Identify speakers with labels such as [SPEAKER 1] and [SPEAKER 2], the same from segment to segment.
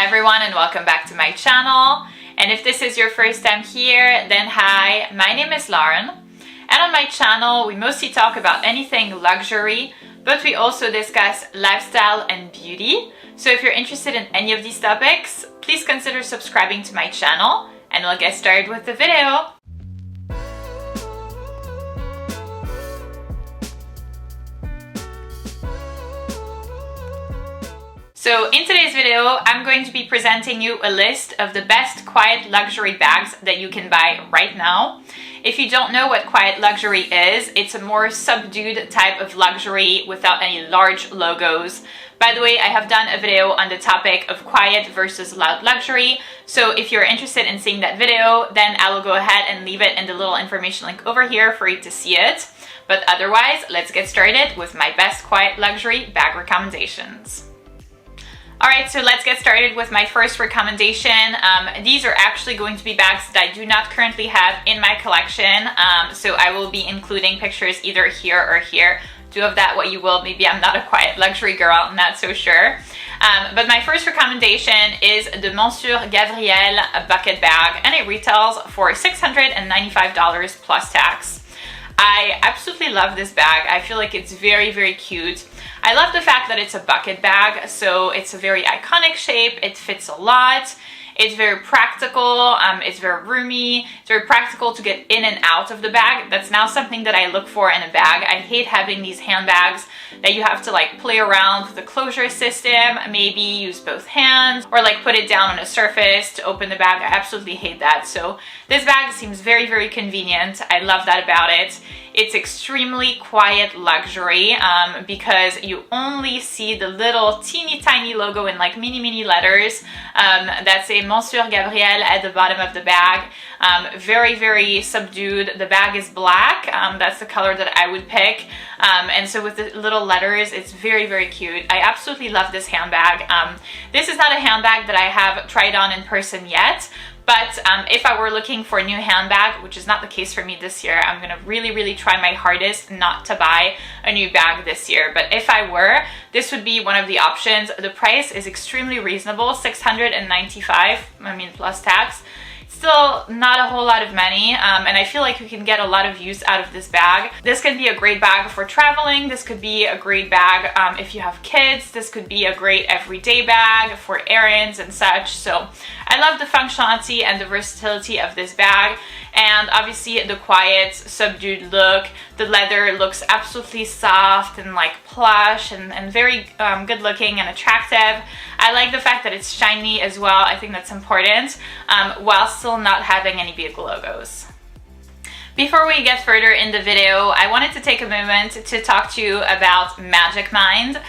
[SPEAKER 1] everyone and welcome back to my channel. And if this is your first time here, then hi, my name is Laurent. And on my channel, we mostly talk about anything luxury, but we also discuss lifestyle and beauty. So if you're interested in any of these topics, please consider subscribing to my channel and we'll get started with the video. So in today's video, I'm going to be presenting you a list of the best quiet luxury bags that you can buy right now. If you don't know what quiet luxury is, it's a more subdued type of luxury without any large logos. By the way, I have done a video on the topic of quiet versus loud luxury. So if you're interested in seeing that video, then I will go ahead and leave it in the little information link over here for you to see it. But otherwise, let's get started with my best quiet luxury bag recommendations. Alright, so let's get started with my first recommendation. These are actually going to be bags that I do not currently have in my collection, so I will be including pictures either here or here. Do of that what you will. Maybe I'm not a quiet luxury girl, I'm not so sure. But my first recommendation is the Mansur Gavriel bucket bag, and it retails for $695 plus tax. I absolutely love this bag. I feel like it's very, very cute. I love the fact that it's a bucket bag, so it's a very iconic shape, it fits a lot, it's very practical, it's very roomy, it's very practical to get in and out of the bag. That's now something that I look for in a bag. I hate having these handbags that you have to like play around with the closure system, maybe use both hands, or like put it down on a surface to open the bag. I absolutely hate that. So this bag seems very, very convenient. I love that about it. It's extremely quiet luxury because you only see the little teeny tiny logo in like mini letters that say Mansur Gavriel at the bottom of the bag. Very, very subdued. The bag is black. That's the color that I would pick. And so with the little letters, it's very, very cute. I absolutely love this handbag. This is not a handbag that I have tried on in person yet. But if I were looking for a new handbag, which is not the case for me this year, I'm going to really, really try my hardest not to buy a new bag this year. But if I were, this would be one of the options. The price is extremely reasonable, $695, plus tax. Still not a whole lot of money, and I feel like you can get a lot of use out of this bag. This could be a great bag for traveling. This could be a great bag if you have kids. This could be a great everyday bag for errands and such. So I love the functionality and the versatility of this bag, and obviously the quiet, subdued look. The leather looks absolutely soft and like plush and very good looking and attractive. I like the fact that it's shiny as well. I think that's important, while still not having any big logos. Before we get further in the video, I wanted to take a moment to talk to you about Magic Mind.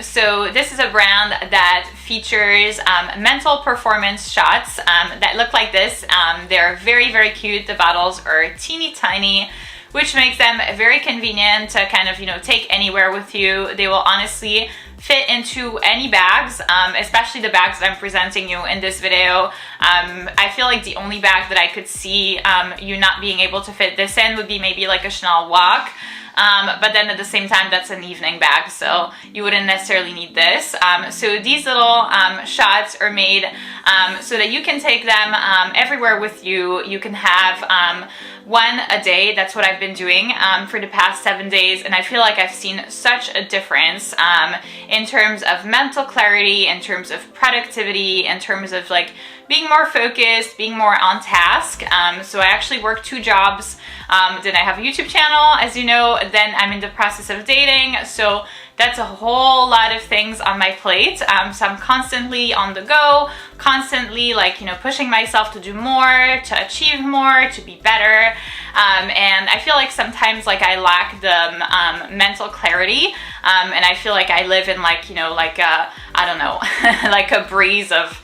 [SPEAKER 1] So this is a brand that features mental performance shots that look like this. They're very, very cute. The bottles are teeny tiny, which makes them very convenient to kind of, take anywhere with you. They will honestly fit into any bags, especially the bags that I'm presenting you in this video. I feel like the only bag that I could see you not being able to fit this in would be maybe like a Chanel walk. But then at the same time, that's an evening bag, so you wouldn't necessarily need this. So these little shots are made so that you can take them everywhere with you. You can have one a day. That's what I've been doing for the past 7 days, and I feel like I've seen such a difference in terms of mental clarity, in terms of productivity, in terms of like being more focused, being more on task. So I actually work 2 jobs. Then I have a YouTube channel, as you know, then I'm in the process of dating. So that's a whole lot of things on my plate. So I'm constantly on the go, constantly like, pushing myself to do more, to achieve more, to be better. And I feel like sometimes like I lack the mental clarity. And I feel like I live in like, like a, I don't know, like a breeze of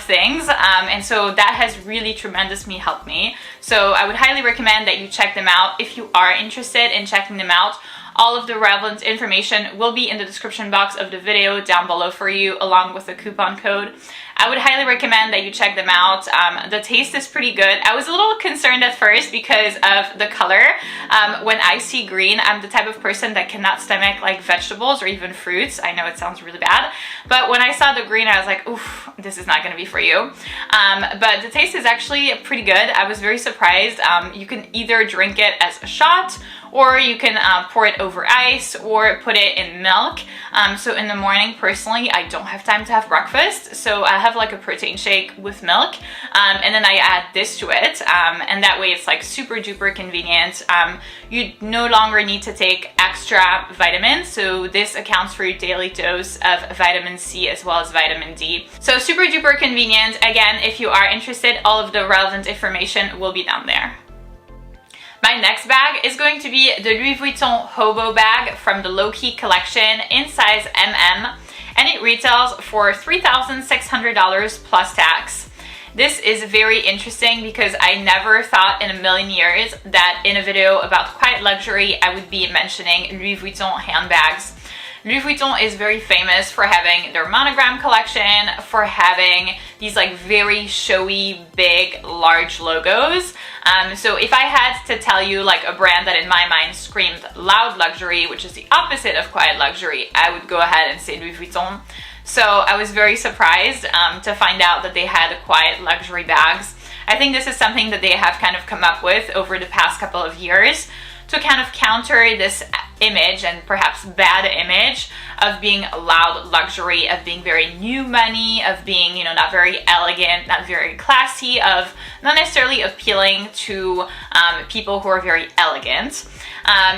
[SPEAKER 1] things. And so that has really tremendously helped me. So I would highly recommend that you check them out if you are interested in checking them out. All of the relevant information will be in the description box of the video down below for you, along with the coupon code. I would highly recommend that you check them out. The taste is pretty good. I was a little concerned at first because of the color. When I see green, I'm the type of person that cannot stomach like vegetables or even fruits. I know it sounds really bad, but when I saw the green, I was like, oof, this is not gonna be for you. But the taste is actually pretty good. I was very surprised. You can either drink it as a shot, or you can pour it over ice or put it in milk. So in the morning, personally, I don't have time to have breakfast, so I have like a protein shake with milk, and then I add this to it, and that way it's like super duper convenient. You no longer need to take extra vitamins, so this accounts for your daily dose of vitamin C as well as vitamin D. So super duper convenient. Again, if you are interested, all of the relevant information will be down there. My next bag is going to be the Louis Vuitton Hobo bag from the Low Key collection in size MM, and it retails for $3,600 plus tax. This is very interesting because I never thought in a million years that in a video about quiet luxury I would be mentioning Louis Vuitton handbags. Louis Vuitton is very famous for having their monogram collection, for having these like very showy, big, large logos. So if I had to tell you like a brand that in my mind screamed loud luxury, which is the opposite of quiet luxury, I would go ahead and say Louis Vuitton. So I was very surprised to find out that they had quiet luxury bags. I think this is something that they have kind of come up with over the past couple of years to kind of counter this image, and perhaps bad image, of being loud luxury, of being very new money, of being, you know, not very elegant, not very classy, of not necessarily appealing to people who are very elegant.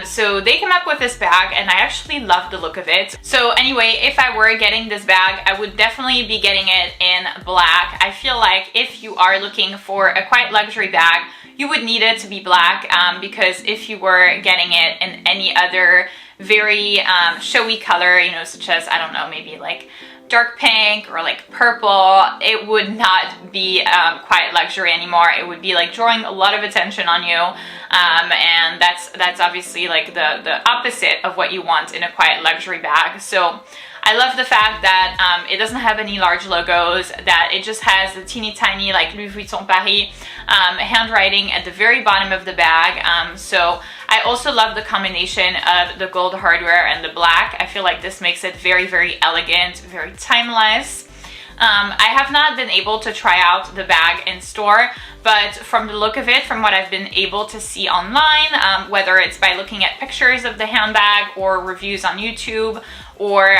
[SPEAKER 1] So they came up with this bag and I actually love the look of it. So anyway, if I were getting this bag, I would definitely be getting it in black. I feel like if you are looking for a quiet luxury bag, you would need it to be black, because if you were getting it in any other very showy color, you know, such as, I don't know, maybe like dark pink or like purple, it would not be quiet luxury anymore. It would be like drawing a lot of attention on you, and that's obviously like the opposite of what you want in a quiet luxury bag. So I love the fact that it doesn't have any large logos, that it just has the teeny tiny like Louis Vuitton Paris handwriting at the very bottom of the bag. So I also love the combination of the gold hardware and the black. I feel like this makes it very, very elegant, very timeless. I have not been able to try out the bag in store, but from the look of it, from what I've been able to see online, whether it's by looking at pictures of the handbag or reviews on YouTube, or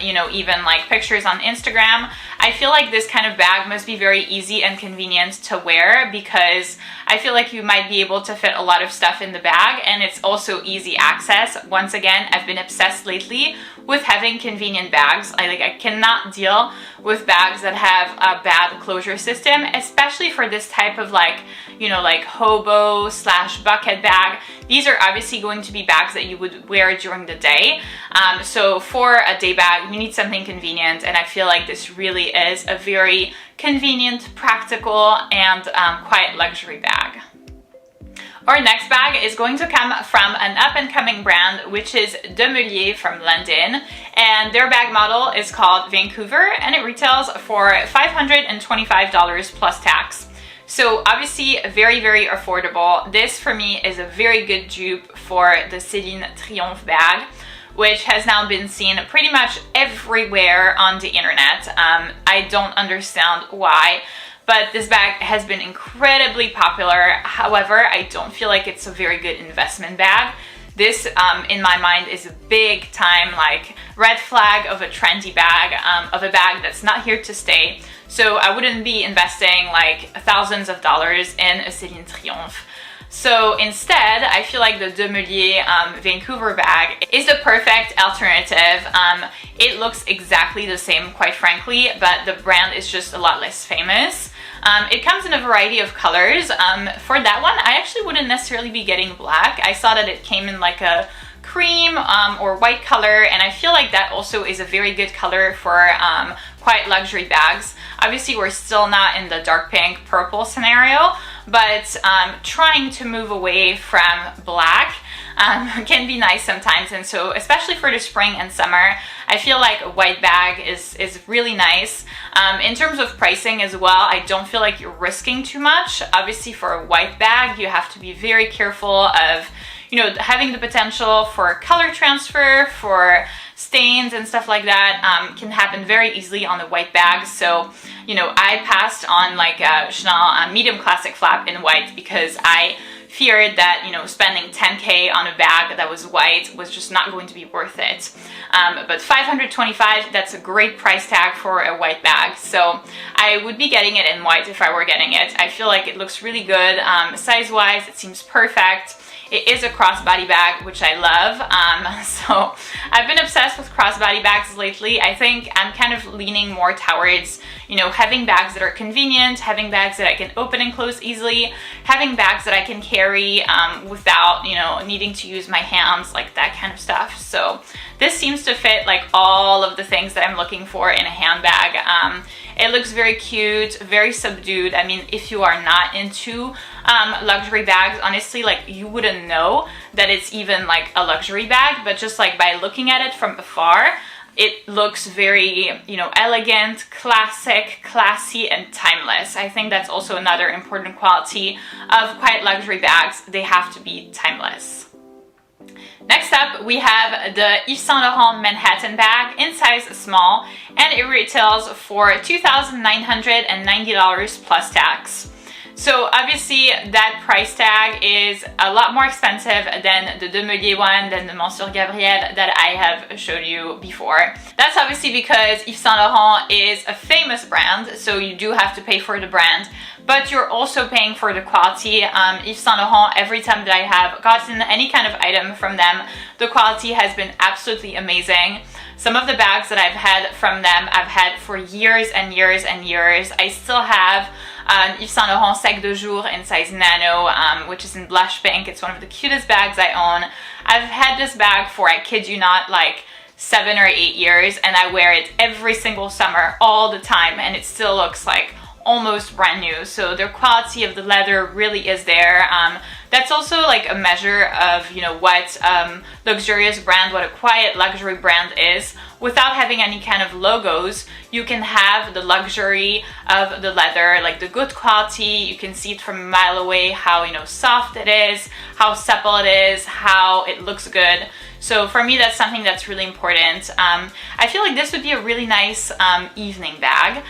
[SPEAKER 1] you know, even like pictures on Instagram, I feel like this kind of bag must be very easy and convenient to wear, because I feel like you might be able to fit a lot of stuff in the bag, and it's also easy access. Once again, I've been obsessed lately with having convenient bags. I cannot deal with bags that have a bad closure system, especially for this type of like, you know, like hobo / bucket bag. These are obviously going to be bags that you would wear during the day. So for a day bag, you need something convenient, and I feel like this really is a very convenient, practical, and quiet luxury bag. Our next bag is going to come from an up-and-coming brand, which is DeMellier from London, and their bag model is called Vancouver, and it retails for $525 plus tax. So obviously very, very affordable. This for me is a very good dupe for the Celine Triomphe bag, which has now been seen pretty much everywhere on the internet. I don't understand why, but this bag has been incredibly popular. However, I don't feel like it's a very good investment bag. This, in my mind, is a big time like red flag of a trendy bag, of a bag that's not here to stay. So I wouldn't be investing like thousands of dollars in a Celine Triomphe. So instead, I feel like the DeMellier Vancouver bag is the perfect alternative. It looks exactly the same, quite frankly, but the brand is just a lot less famous. It comes in a variety of colors. For that one, I actually wouldn't necessarily be getting black. I saw that it came in like a cream or white color, and I feel like that also is a very good color for quiet luxury bags. Obviously, we're still not in the dark pink purple scenario, but trying to move away from black can be nice sometimes. And so especially for the spring and summer, I feel like a white bag is really nice. In terms of pricing as well, I don't feel like you're risking too much. Obviously for a white bag, you have to be very careful of, you know, having the potential for color transfer, for stains and stuff like that can happen very easily on the white bag. So, you know, I passed on like a Chanel medium classic flap in white because I feared that, you know, spending 10K on a bag that was white was just not going to be worth it. But $525, that's a great price tag for a white bag. So I would be getting it in white if I were getting it. I feel like it looks really good. Size-wise, it seems perfect. It is a crossbody bag, which I love. So I've been obsessed with crossbody bags lately. I think I'm kind of leaning more towards, you know, having bags that are convenient, having bags that I can open and close easily, having bags that I can carry without, you know, needing to use my hands, like that kind of stuff. So this seems to fit like all of the things that I'm looking for in a handbag. It looks very cute, very subdued. I mean, if you are not into luxury bags, honestly, like you wouldn't know that it's even like a luxury bag, but just like by looking at it from afar, it looks very, you know, elegant, classic, classy, and timeless. I think that's also another important quality of quiet luxury bags. They have to be timeless. Next up, we have the Yves Saint Laurent Manhattan bag in size small, and it retails for $2,990 plus tax. So obviously that price tag is a lot more expensive than the DeMellier one, than the Mansur Gavriel that I have showed you before. That's obviously because Yves Saint Laurent is a famous brand, so you do have to pay for the brand, but you're also paying for the quality. Yves Saint Laurent, every time that I have gotten any kind of item from them, the quality has been absolutely amazing. Some of the bags that I've had from them, I've had for years and years and years. I still have Yves Saint Laurent Sec de Jour in size nano, which is in blush pink. It's one of the cutest bags I own. I've had this bag for, I kid you not, like 7 or 8 years, and I wear it every single summer, all the time, and it still looks like almost brand new. So the quality of the leather really is there. That's also like a measure of, you know, what luxurious brand, what a quiet luxury brand is. Without having any kind of logos, you can have the luxury of the leather, like the good quality. You can see it from a mile away how, you know, soft it is, how supple it is, how it looks good. So for me, that's something that's really important. I feel like this would be a really nice evening bag.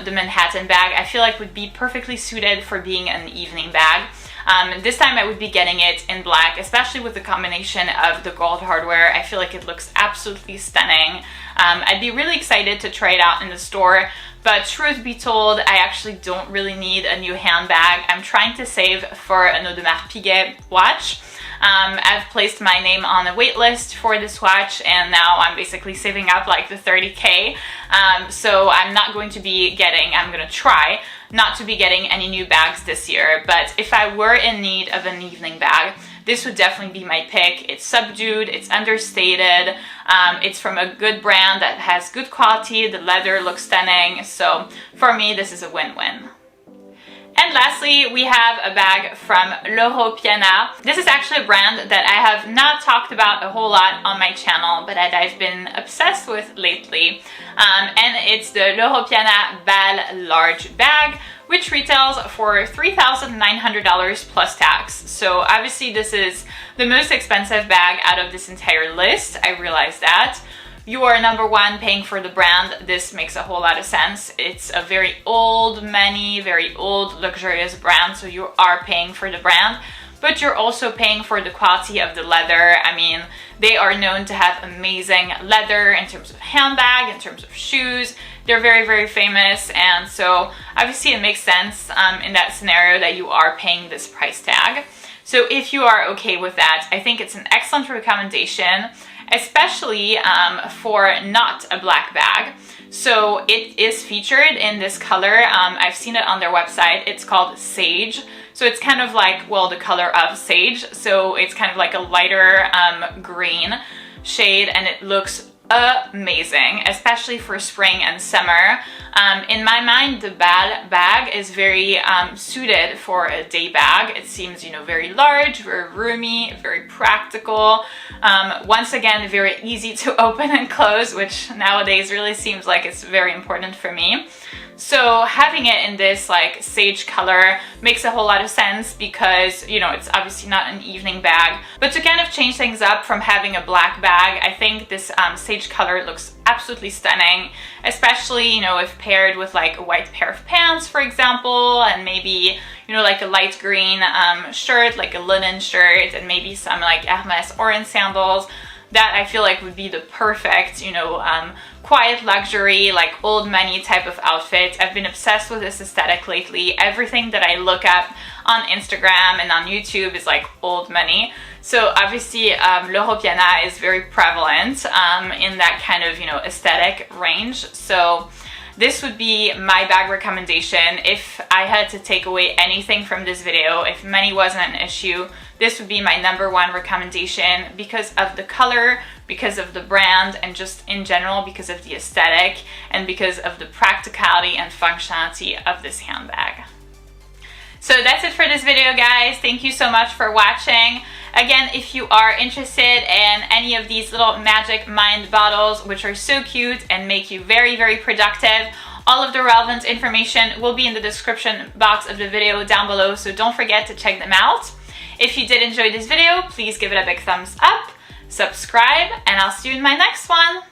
[SPEAKER 1] The Manhattan bag, I feel like would be perfectly suited for being an evening bag. This time I would be getting it in black, especially with the combination of the gold hardware. I feel like it looks absolutely stunning. I'd be really excited to try it out in the store, but truth be told, I actually don't really need a new handbag. I'm trying to save for an Audemars Piguet watch. I've placed my name on a wait list for this watch, and now I'm basically saving up like the 30K. So I'm not going to be getting, I'm going to try not to be getting any new bags this year. But if I were in need of an evening bag, this would definitely be my pick. It's subdued, it's understated, it's from a good brand that has good quality, the leather looks stunning. So for me, this is a win-win. And lastly, we have a bag from Loro Piana. This is actually a brand that I have not talked about a whole lot on my channel, but that I've been obsessed with lately. And it's the Loro Piana Bale large bag, which retails for $3,900 plus tax. So obviously this is the most expensive bag out of this entire list. I realize that. You are number one paying for the brand. This makes a whole lot of sense. It's a very old, very old luxurious brand, so you are paying for the brand, but you're also paying for the quality of the leather. I mean, they are known to have amazing leather in terms of handbag, in terms of shoes. They're very, very famous, and so obviously it makes sense in that scenario that you are paying this price tag. So if you are okay with that, I think it's an excellent recommendation, especially for not a black bag. So it is featured in this color. I've seen it on their website. It's called Sage. So it's kind of like, well, the color of sage. So it's kind of like a lighter green shade, and it looks amazing, especially for spring and summer. In my mind, the Bale bag is very suited for a day bag. It seems, you know, very large, very roomy, very practical. Once again, very easy to open and close, which nowadays really seems like it's very important for me. So having it in this like sage color makes a whole lot of sense because, you know, it's obviously not an evening bag. But to kind of change things up from having a black bag, I think this sage color looks absolutely stunning, especially, you know, if paired with like a white pair of pants, for example, and maybe, you know, like a light green shirt, like a linen shirt, and maybe some like Hermes orange sandals. That I feel like would be the perfect, you know, quiet luxury, like old money type of outfit. I've been obsessed with this aesthetic lately. Everything that I look up on Instagram and on YouTube is like old money. So obviously Loro Piana is very prevalent in that kind of, you know, aesthetic range. So this would be my bag recommendation. If I had to take away anything from this video, if money wasn't an issue, this would be my #1 recommendation because of the color, because of the brand, and just in general because of the aesthetic and because of the practicality and functionality of this handbag. So that's it for this video, guys. Thank you so much for watching. Again, if you are interested in any of these little magic mind bottles, which are so cute and make you very, very productive, all of the relevant information will be in the description box of the video down below, so don't forget to check them out. If you did enjoy this video, please give it a big thumbs up, subscribe, and I'll see you in my next one.